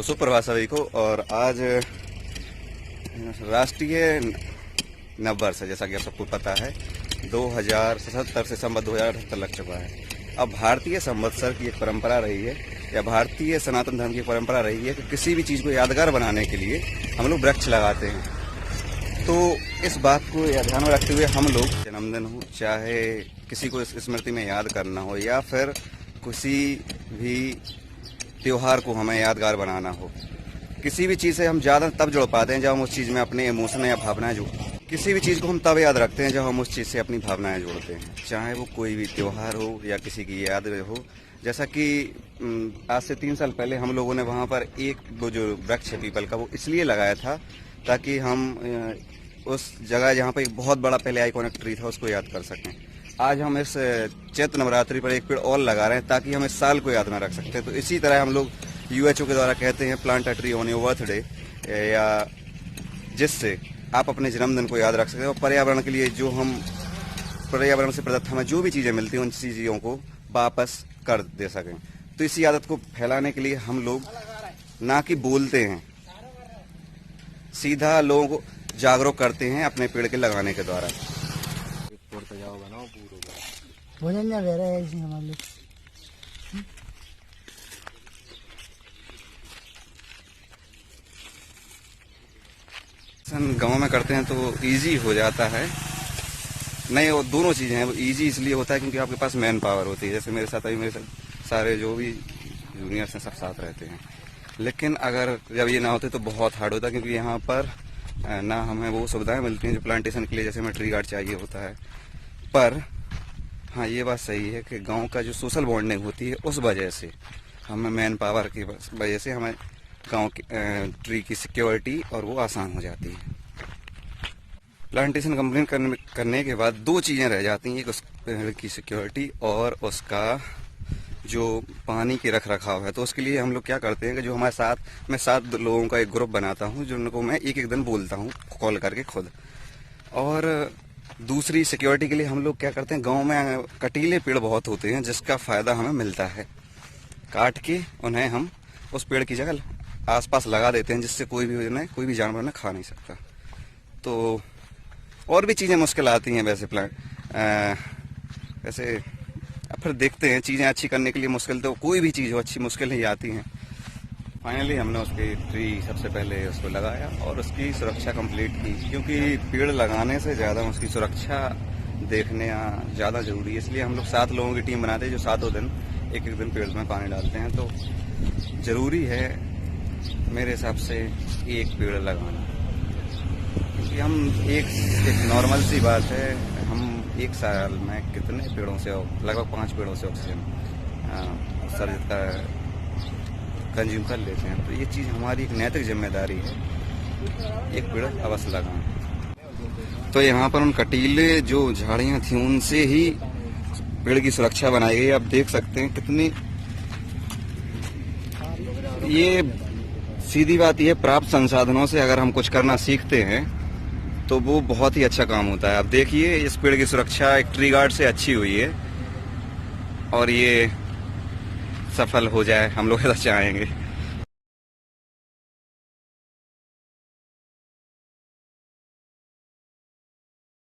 सुप्रभात सभी को। और आज राष्ट्रीय नववर्ष है, जैसा कि आप सबको पता है 2077 से संवत 2078 लग चुका है। अब भारतीय संवत्सर की एक परंपरा रही है, या भारतीय सनातन धर्म की परंपरा रही है कि किसी भी चीज़ को यादगार बनाने के लिए हम लोग वृक्ष लगाते हैं। तो इस बात को ध्यान में रखते हुए हम लोग जन्मदिन हो, चाहे किसी को स्मृति में याद करना हो, या फिर किसी भी त्योहार को हमें यादगार बनाना हो, किसी भी चीज़ से हम ज़्यादा तब जुड़ पाते हैं जब हम उस चीज़ में अपने इमोशन या भावनाएं जोड़ते हैं। किसी भी चीज़ को हम तब याद रखते हैं जब हम उस चीज़ से अपनी भावनाएं जोड़ते हैं, चाहे वो कोई भी त्योहार हो या किसी की याद हो। जैसा कि आज से 3 साल पहले हम लोगों ने वहाँ पर एक वो जो वृक्ष है पीपल का, वो इसलिए लगाया था ताकि हम उस जगह जहाँ पर एक बहुत बड़ा पहले आइकॉनिक ट्री था उसको याद कर सकें। आज हम इस चैत्र नवरात्रि पर एक पेड़ और लगा रहे हैं ताकि हम इस साल को याद में रख सकते हैं। तो इसी तरह हम लोग यूएचओ के द्वारा कहते हैं plant a tree on your birthday, या जिससे आप अपने जन्मदिन को याद रख सकते हैं और पर्यावरण के लिए जो हम पर्यावरण से प्रदत्त हमें जो भी चीज़ें मिलती हैं उन चीज़ों को वापस कर दे सकें। तो इसी आदत को फैलाने के लिए हम लोग ना कि बोलते हैं, सीधा लोगों को जागरूक करते हैं अपने पेड़ के लगाने के द्वारा। गांव में करते हैं तो इजी हो जाता है। नहीं, वो दोनों चीज़ें हैं। वो इजी इसलिए होता है क्योंकि आपके पास मैन पावर होती है। जैसे मेरे साथ अभी मेरे साथ सारे जो भी जूनियर्स हैं सब साथ रहते हैं। लेकिन अगर जब ये ना होते तो बहुत हार्ड होता, क्योंकि यहाँ पर ना हमें वो सुविधाएं मिलती हैं जो प्लांटेशन के लिए, जैसे हमें ट्री गार्ड चाहिए होता है। पर हाँ, ये बात सही है कि गांव का जो सोशल बॉन्डिंग होती है उस वजह से हमें मैन पावर की वजह से हमें गांव की ट्री की सिक्योरिटी और वो आसान हो जाती है। प्लांटेशन कंप्लीट करने के बाद 2 चीज़ें रह जाती हैं, एक उस पेड़ की सिक्योरिटी और उसका जो पानी की रख रखाव है। तो उसके लिए हम लोग क्या करते हैं कि जो हमारे साथ मैं 7 लोगों का एक ग्रुप बनाता हूँ, जिनको मैं एक दिन बोलता हूँ कॉल करके खुद। और दूसरी सिक्योरिटी के लिए हम लोग क्या करते हैं, गांव में कटीले पेड़ बहुत होते हैं जिसका फ़ायदा हमें मिलता है। काट के उन्हें हम उस पेड़ की जगह आसपास लगा देते हैं, जिससे कोई भी जानवर ने खा नहीं सकता। तो और भी चीज़ें मुश्किल आती हैं वैसे वैसे फिर देखते हैं। चीज़ें अच्छी करने के लिए मुश्किल तो कोई भी चीज़ हो, अच्छी मुश्किल ही आती हैं। फाइनली हमने उसकी ट्री सबसे पहले उसको लगाया और उसकी सुरक्षा कंप्लीट की, क्योंकि पेड़ लगाने से ज़्यादा उसकी सुरक्षा देखने ज़्यादा ज़रूरी है। इसलिए हम लोग 7 लोगों की टीम बनाते हैं जो 7 दिन एक दिन पेड़ में पानी डालते हैं। तो ज़रूरी है मेरे हिसाब से एक पेड़ लगाना, क्योंकि हम एक नॉर्मल सी बात है, हम एक साल में कितने पेड़ों से लगभग 5 पेड़ों से ऑक्सीजन कंज्यूम कर लेते हैं। तो ये चीज़ हमारी एक नैतिक जिम्मेदारी है, एक पेड़ अवश्य लगाएं। तो यहाँ पर उन कटीले जो झाड़ियाँ थी उनसे ही पेड़ की सुरक्षा बनाई गई। आप देख सकते हैं कितनी, ये सीधी बात ये प्राप्त संसाधनों से अगर हम कुछ करना सीखते हैं तो वो बहुत ही अच्छा काम होता है। अब देखिए इस पेड़ की सुरक्षा एक ट्री गार्ड से अच्छी हुई है और ये सफल हो जाए, हम लोग ऐसा चाहेंगे।